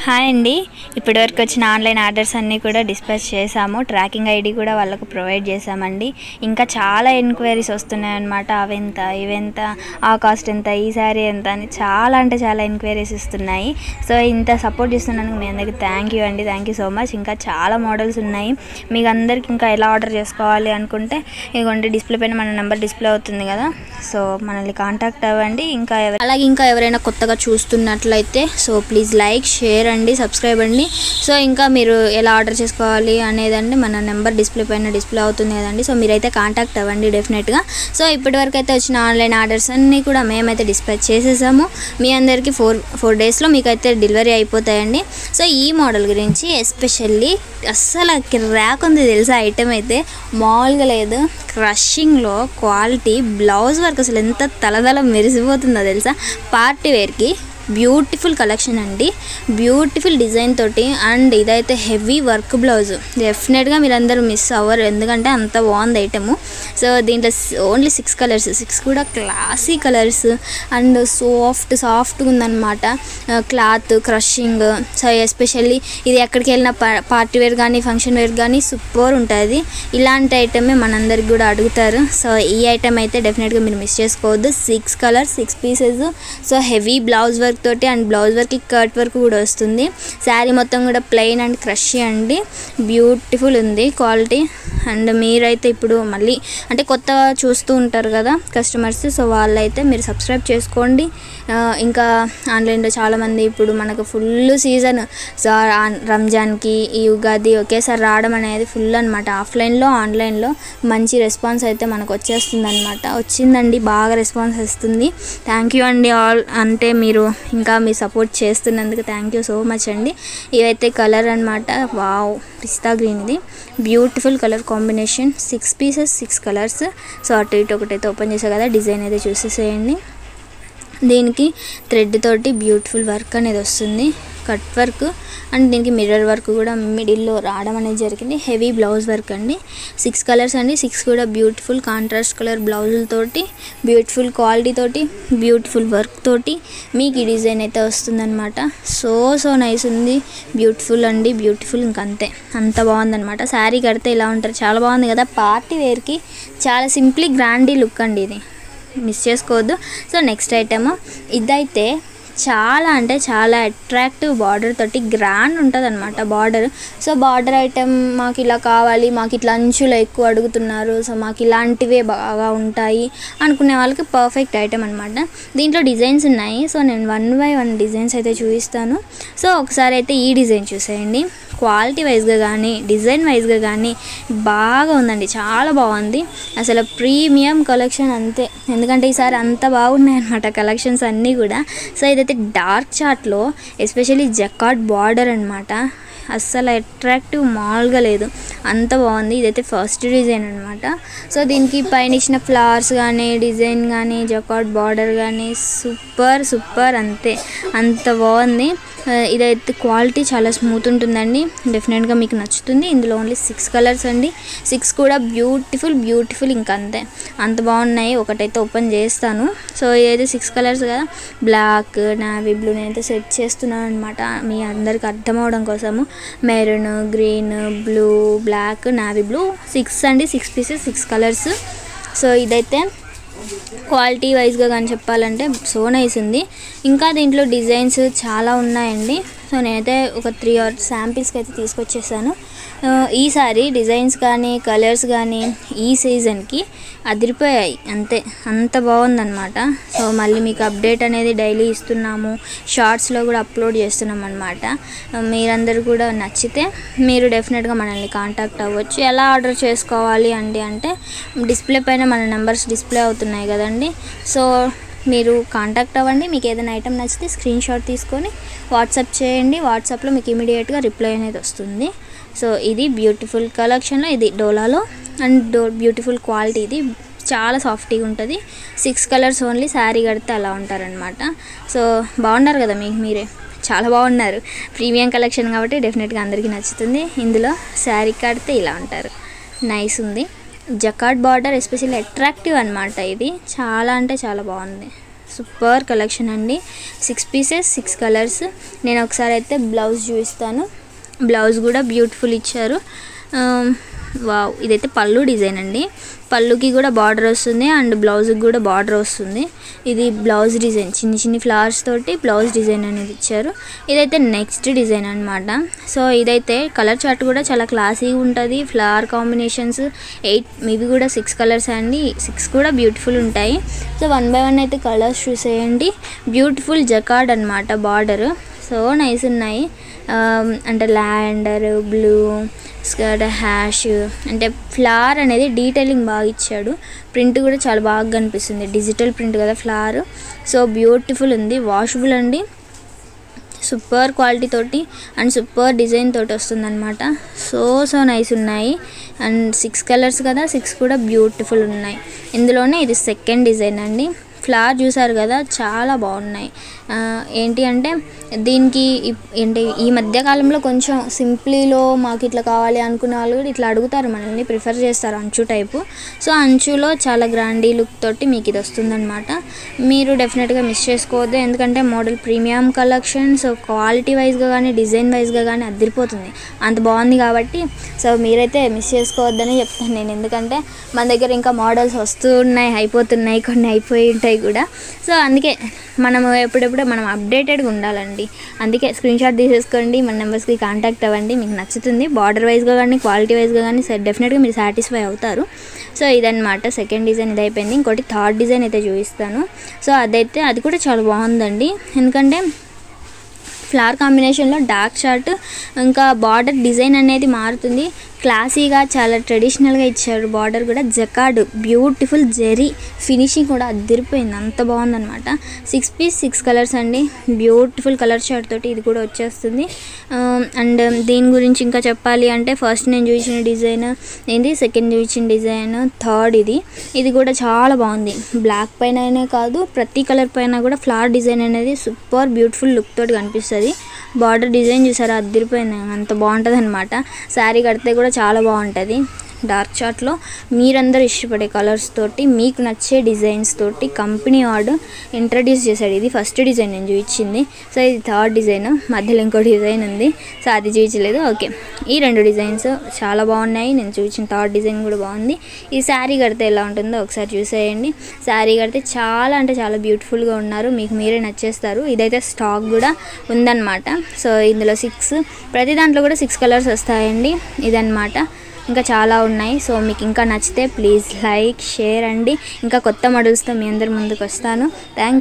Hi అండి, ఇప్పటివరకు వచ్చిన ఆన్లైన్ ఆర్డర్స్ అన్నీ కూడా డిస్పాచ్ చేసాము. ట్రాకింగ్ ఐడి కూడా వాళ్ళకు ప్రొవైడ్ చేసామండి. ఇంకా చాలా ఎంక్వైరీస్ వస్తున్నాయన్నమాట. అవెంత, ఇవెంత, ఆ కాస్ట్ ఎంత, ఈ శారీ ఎంత అని చాలా అంటే చాలా ఎంక్వైరీస్ ఇస్తున్నాయి. సో ఇంత సపోర్ట్ చేస్తున్నందుకు మీ అందరికీ థ్యాంక్ యూ అండి. Thank you so much. ఇంకా చాలా మోడల్స్ ఉన్నాయి. మీకు అందరికి ఇంకా ఎలా ఆర్డర్ చేసుకోవాలి అనుకుంటే ఇదిగోండి డిస్ప్లే పైన మన నెంబర్ డిస్ప్లే అవుతుంది కదా, సో మనల్ని కాంటాక్ట్ అవ్వండి. ఇంకా ఎవరైనా కొత్తగా చూస్తున్నట్లయితే సో ప్లీజ్ లైక్, షేర్ అండి, సబ్స్క్రైబ్ అండి. సో ఇంకా మీరు ఎలా ఆర్డర్ చేసుకోవాలి అనేదండి మన నెంబర్ డిస్ప్లే పైన డిస్ప్లే అవుతుంది కదండి. సో మీరైతే కాంటాక్ట్ అవ్వండి డెఫినెట్గా. సో ఇప్పటివరకు అయితే వచ్చిన ఆన్లైన్ ఆర్డర్స్ అన్నీ కూడా మేమైతే డిస్పాచ్ చేసేసాము. మీ అందరికీ ఫోర్ డేస్లో మీకైతే డెలివరీ అయిపోతాయండి. సో ఈ మోడల్ గురించి ఎస్పెషల్లీ అస్సలు ర్యాక్ ఉంది తెలుసా. ఐటమ్ అయితే మామూలుగా లేదు. క్రషింగ్లో క్వాలిటీ, బ్లౌజ్ వర్క్ అసలు ఎంత తలదల మెరిసిపోతుందో తెలుసా. పార్టీ వేర్కి బ్యూటిఫుల్ కలెక్షన్ అండి, బ్యూటిఫుల్ డిజైన్ తోటి. అండ్ ఇదైతే హెవీ వర్క్ బ్లౌజ్. డెఫినెట్గా మీరందరూ మిస్ అవ్వరు, ఎందుకంటే అంత బాగుంది ఐటము. సో దీంట్లో ఓన్లీ 6 కలర్స్, 6 కూడా క్లాసీ కలర్స్. అండ్ సాఫ్ట్గా ఉందన్నమాట క్లాత్, క్రషింగ్. సో ఎస్పెషల్లీ ఇది ఎక్కడికి వెళ్ళిన పార్టీ వేర్ కానీ ఫంక్షన్ వేర్ కానీ సూపర్ ఉంటుంది. ఇలాంటి ఐటమే మనందరికి కూడా అడుగుతారు. సో ఈ ఐటమ్ అయితే డెఫినెట్గా మీరు మిస్ చేసుకోవద్దు. 6 colours, 6 pieces. So heavy blouse work తోటి అండ్ బ్లౌజ్ వర్క్కి కట్ వర్క్ కూడా వస్తుంది. శారీ మొత్తం కూడా ప్లెయిన్ అండ్ క్రషీ అండి, బ్యూటిఫుల్ ఉంది క్వాలిటీ. అండ్ మీరైతే ఇప్పుడు మళ్ళీ అంటే కొత్తగా చూస్తూ ఉంటారు కదా కస్టమర్స్, సో వాళ్ళైతే మీరు సబ్స్క్రైబ్ చేసుకోండి. ఇంకా ఆన్లైన్లో చాలామంది ఇప్పుడు మనకు ఫుల్ సీజన్, సో రంజాన్కి, ఈ ఉగాది ఒకేసారి రావడం అనేది ఫుల్ అనమాట. ఆఫ్లైన్లో ఆన్లైన్లో మంచి రెస్పాన్స్ అయితే మనకు వచ్చిందండి, బాగా రెస్పాన్స్ వస్తుంది. థ్యాంక్ యూ అండి ఆల్. అంటే మీరు ఇంకా మీ సపోర్ట్ చేస్తున్నందుకు థ్యాంక్ యూ సో మచ్ అండి. ఇవైతే కలర్ అనమాట, వావ్, పిస్తా గ్రీన్. ఇది beautiful colour combination. 6 pieces, 6 colours. So అటు ఇటు ఒకటైతే ఓపెన్ చేసా కదా, డిజైన్ అయితే చూసేసేయండి. దీనికి థ్రెడ్ తోటి బ్యూటిఫుల్ వర్క్ అనేది వస్తుంది, కట్ వర్క్. అండ్ దీనికి మిర్రర్ వర్క్ కూడా మిడిల్లో రావడం అనేది జరిగింది. హెవీ బ్లౌజ్ వర్క్ అండి. 6 కలర్స్ అండి, 6 కూడా బ్యూటిఫుల్ కాంట్రాస్ట్ కలర్ బ్లౌజులతోటి, బ్యూటిఫుల్ క్వాలిటీ తోటి, బ్యూటిఫుల్ వర్క్ తోటి మీకు ఈ డిజైన్ అయితే వస్తుందన్నమాట. సో నైస్ ఉంది, బ్యూటిఫుల్ అండి, బ్యూటిఫుల్. ఇంకంతే, అంత బాగుందన్నమాట. శారీ కడితే ఇలా ఉంటారు, చాలా బాగుంది కదా. పార్టీ వేర్కి చాలా సింప్లీ గ్రాండీ లుక్ అండి, ఇది మిస్ చేసుకోవద్దు. సో నెక్స్ట్ ఐటమ్ ఇదైతే చాలా అంటే చాలా అట్రాక్టివ్ బార్డర్ తోటి గ్రాండ్ ఉంటుంది అనమాట బార్డర్. సో బార్డర్ ఐటమ్ మాకు ఇలా కావాలి, మాకు ఇట్లా అంచులు ఎక్కువ అడుగుతున్నారు, సో మాకు ఇలాంటివే బాగా ఉంటాయి అనుకునే వాళ్ళకి పర్ఫెక్ట్ ఐటమ్ అనమాట. దీంట్లో డిజైన్స్ ఉన్నాయి. సో నేను 1 by 1 డిజైన్స్ అయితే చూపిస్తాను. సో ఒకసారి అయితే ఈ డిజైన్ చూసేయండి. క్వాలిటీ వైజ్గా కానీ డిజైన్ వైజ్గా కానీ బాగా ఉందండి, చాలా బాగుంది. అసలు ప్రీమియం కలెక్షన్ అంతే, ఎందుకంటే ఈసారి అంత బాగున్నాయి అన్నమాట కలెక్షన్స్ అన్నీ కూడా. సో ఇదైతే డార్క్ చార్ట్లో ఎస్పెషల్లీ జకార్డ్ బార్డర్ అనమాట. అస్సలు అట్రాక్టివ్ మామూలుగా లేదు, అంత బాగుంది. ఇదైతే ఫస్ట్ డిజైన్ అనమాట. సో దీనికి పైన ఇచ్చిన ఫ్లవర్స్ కానీ డిజైన్ కానీ జకార్డ్ బార్డర్ కానీ సూపర్ అంతే, అంత బాగుంది. ఇదైతే క్వాలిటీ చాలా స్మూత్ ఉంటుందండి, డెఫినెట్గా మీకు నచ్చుతుంది. ఇందులో ఓన్లీ 6 కలర్స్ అండి, 6 కూడా బ్యూటిఫుల్ ఇంకంతే, అంత బాగున్నాయి. ఒకటైతే ఓపెన్ చేస్తాను. సో ఇదైతే 6 కలర్స్ కదా, బ్లాక్, నావీ బ్లూ. నేనైతే సెట్ చేస్తున్నాను అనమాట మీ అందరికి అర్థం అవడం కోసము. Maroon, green, blue, black, navy blue. 6 అండి, 6 పీసెస్, 6 కలర్స్. సో ఇదైతే క్వాలిటీ వైజ్గా కానీ చెప్పాలంటే సో నైస్ ఉంది. ఇంకా దీంట్లో డిజైన్స్ చాలా ఉన్నాయండి. సో నేనైతే ఒక 3 or 4 శాంపిల్స్కి అయితే తీసుకొచ్చేసాను. ఈసారి డిజైన్స్ కానీ కలర్స్ కానీ ఈ సీజన్కి అదిరిపోయాయి, అంతే, అంత బాగుందన్నమాట. సో మళ్ళీ మీకు అప్డేట్ అనేది డైలీ ఇస్తున్నాము, షార్ట్స్లో కూడా అప్లోడ్ చేస్తున్నాం అనమాట. మీరందరూ కూడా నచ్చితే మీరు డెఫినెట్గా మనల్ని కాంటాక్ట్ అవ్వచ్చు. ఎలా ఆర్డర్ చేసుకోవాలి అంటే డిస్ప్లే పైన మన నెంబర్స్ డిస్ప్లే అవుతున్నాయి కదండి. సో మీరు కాంటాక్ట్ అవ్వండి. మీకు ఏదైనా ఐటమ్ నచ్చితే స్క్రీన్ షాట్ తీసుకొని వాట్సాప్ చేయండి. వాట్సాప్లో మీకు ఇమీడియట్గా రిప్లై అనేది వస్తుంది. సో ఇది బ్యూటిఫుల్ కలెక్షన్లో, ఇది డోలాలో. అండ్ బ్యూటిఫుల్ క్వాలిటీ, ఇది చాలా సాఫ్ట్గా ఉంటుంది. 6 కలర్స్ ఓన్లీ. శారీ కడితే అలా ఉంటారనమాట. సో బాగున్నారు కదా, మీరే చాలా బాగున్నారు. ప్రీమియం కలెక్షన్ కాబట్టి డెఫినెట్గా అందరికీ నచ్చుతుంది. ఇందులో శారీ కడితే ఇలా ఉంటారు, నైస్ ఉంది. జకార్డ్ బార్డర్ ఎస్పెషల్లీ అట్రాక్టివ్ అనమాట, ఇది చాలా అంటే చాలా బాగుంది. సూపర్ కలెక్షన్ అండి. 6 పీసెస్ 6 కలర్స్. నేను ఒకసారి అయితే బ్లౌజ్ చూపిస్తాను. బ్లౌజ్ కూడా బ్యూటిఫుల్ ఇచ్చారు. వావ్, ఇదైతే పళ్ళు డిజైన్ అండి. పళ్ళుకి కూడా బార్డర్ వస్తుంది అండ్ బ్లౌజ్కి కూడా బార్డర్ వస్తుంది. ఇది బ్లౌజ్ డిజైన్, చిన్ని చిన్ని ఫ్లవర్స్ తోటి బ్లౌజ్ డిజైన్ అనేది ఇచ్చారు. ఇదైతే నెక్స్ట్ డిజైన్ అనమాట. సో ఇదైతే కలర్ చార్ట్ కూడా చాలా క్లాసీగా ఉంటుంది. ఫ్లవర్ కాంబినేషన్స్ 8, ఇవి కూడా 6 కలర్స్ అండి. 6 కూడా బ్యూటిఫుల్ ఉంటాయి. సో 1 బై 1 అయితే కలర్స్ చూసేయండి. బ్యూటిఫుల్ జకార్డ్ అనమాట బార్డర్. సో నైస్ ఉన్నాయి. అంటే లావెండర్, బ్లూ, స్కర్ట్, హ్యాష్, అంటే ఫ్లవర్ అనేది డీటెయిలింగ్ బాగా ఇచ్చాడు. ప్రింట్ కూడా చాలా బాగా కనిపిస్తుంది. డిజిటల్ ప్రింట్ కదా ఫ్లవర్. సో బ్యూటిఫుల్ ఉంది. వాషబుల్ అండి. సూపర్ క్వాలిటీ తోటి అండ్ సూపర్ డిజైన్ తోటి వస్తుంది అనమాట. సో నైస్ ఉన్నాయి. అండ్ 6 కలర్స్ కదా, 6 కూడా బ్యూటిఫుల్ ఉన్నాయి. ఇందులోనే ఇది సెకండ్ డిజైన్ అండి. ఫ్లవర్ చూసారు కదా, చాలా బాగున్నాయి. ఏంటి అంటే దీనికి ఏంటి ఈ మధ్యకాలంలో కొంచెం సింప్లీలో మాకు ఇట్లా కావాలి అనుకునే వాళ్ళు కూడా ఇట్లా అడుగుతారు, మనల్ని ప్రిఫర్ చేస్తారు అంచు టైపు. సో అంచులో చాలా గ్రాండీ లుక్ తోటి మీకు ఇది వస్తుందన్నమాట. మీరు డెఫినెట్గా మిస్ చేసుకోవద్దు, ఎందుకంటే model premium collection. So quality వైజ్గా కానీ డిజైన్ వైజ్గా కానీ అదిరిపోతుంది, అంత బాగుంది కాబట్టి. సో మీరైతే మిస్ చేసుకోవద్దని చెప్తాను నేను, ఎందుకంటే మన దగ్గర ఇంకా మోడల్స్ వస్తూ ఉన్నాయి, అయిపోతున్నాయి, కొన్ని అయిపోయి ఉంటాయి కూడా. సో అందుకే మనం ఎప్పుడెప్పుడు మనం అప్డేటెడ్గా ఉండాలండి. అందుకే స్క్రీన్ షాట్ తీసేసుకోండి, మన నెంబర్స్కి కాంటాక్ట్ అవ్వండి. మీకు నచ్చుతుంది బార్డర్ వైజ్గా కానీ క్వాలిటీ వైజ్గా కానీ డెఫినెట్గా మీరు సాటిస్ఫై అవుతారు. సో ఇదన్నమాట సెకండ్ డిజైన్, ఇది అయిపోయింది. ఇంకోటి థర్డ్ డిజైన్ అయితే చూపిస్తాను. సో అది కూడా చాలా బాగుందండి, ఎందుకంటే ఫ్లవర్ కాంబినేషన్లో డార్క్ చార్ట్, ఇంకా బార్డర్ డిజైన్ అనేది మారుతుంది. క్లాసీగా చాలా ట్రెడిషనల్గా ఇచ్చారు. బార్డర్ కూడా జకార్డ్, బ్యూటిఫుల్ జెరీ ఫినిషింగ్ కూడా అదిరిపోయింది, అంత బాగుందనమాట. 6 పీస్ 6 కలర్స్ అండి. బ్యూటిఫుల్ కలర్ చార్ట్ తోటి ఇది కూడా వచ్చేస్తుంది. అండ్ దీని గురించి ఇంకా చెప్పాలి అంటే ఫస్ట్ నేను చూసిన డిజైన్ ఏంటి, సెకండ్ చూసిన డిజైన్, థర్డ్ ఇది కూడా చాలా బాగుంది. బ్లాక్ పైన కాదు, ప్రతి కలర్ పైన కూడా ఫ్లవర్ డిజైన్ అనేది సూపర్ బ్యూటిఫుల్ లుక్ తోటి కనిపిస్తుంది. బార్డర్ డిజైన్ చూసారా, అదిరిపోయింది, అంత బాగుంటుంది అనమాట. శారీ కడితే కూడా చాలా బాగుంటుంది. డార్క్ చార్ట్లో మీరందరూ ఇష్టపడే కలర్స్ తోటి మీకు నచ్చే డిజైన్స్ తోటి కంపెనీ వాడు ఇంట్రడ్యూస్ చేశాడు. ఇది ఫస్ట్ డిజైన్ నేను చూపించింది. సో ఇది థర్డ్ డిజైన్, మధ్యలో ఇంకో డిజైన్ ఉంది, సో అది చూపించలేదు. ఓకే, ఈ 2 డిజైన్స్ చాలా బాగున్నాయి. నేను చూపించిన థర్డ్ డిజైన్ కూడా బాగుంది. ఈ శారీ కడితే ఎలా ఉంటుందో ఒకసారి చూసేయండి. శారీ కడితే చాలా అంటే చాలా బ్యూటిఫుల్గా ఉన్నారు, మీకు మీరే నచ్చేస్తారు. ఇదైతే స్టాక్ కూడా ఉందన్నమాట. సో ఇందులో 6, ప్రతి దాంట్లో కూడా 6 కలర్స్ వస్తాయండి. ఇదన్నమాట. ఇంకా చాలా ఉన్నాయి. సో మీకు ఇంకా నచ్చితే ప్లీజ్ లైక్, షేర్ అండి. ఇంకా కొత్త మోడల్స్తో మీ అందరి ముందుకు వస్తాను. థ్యాంక్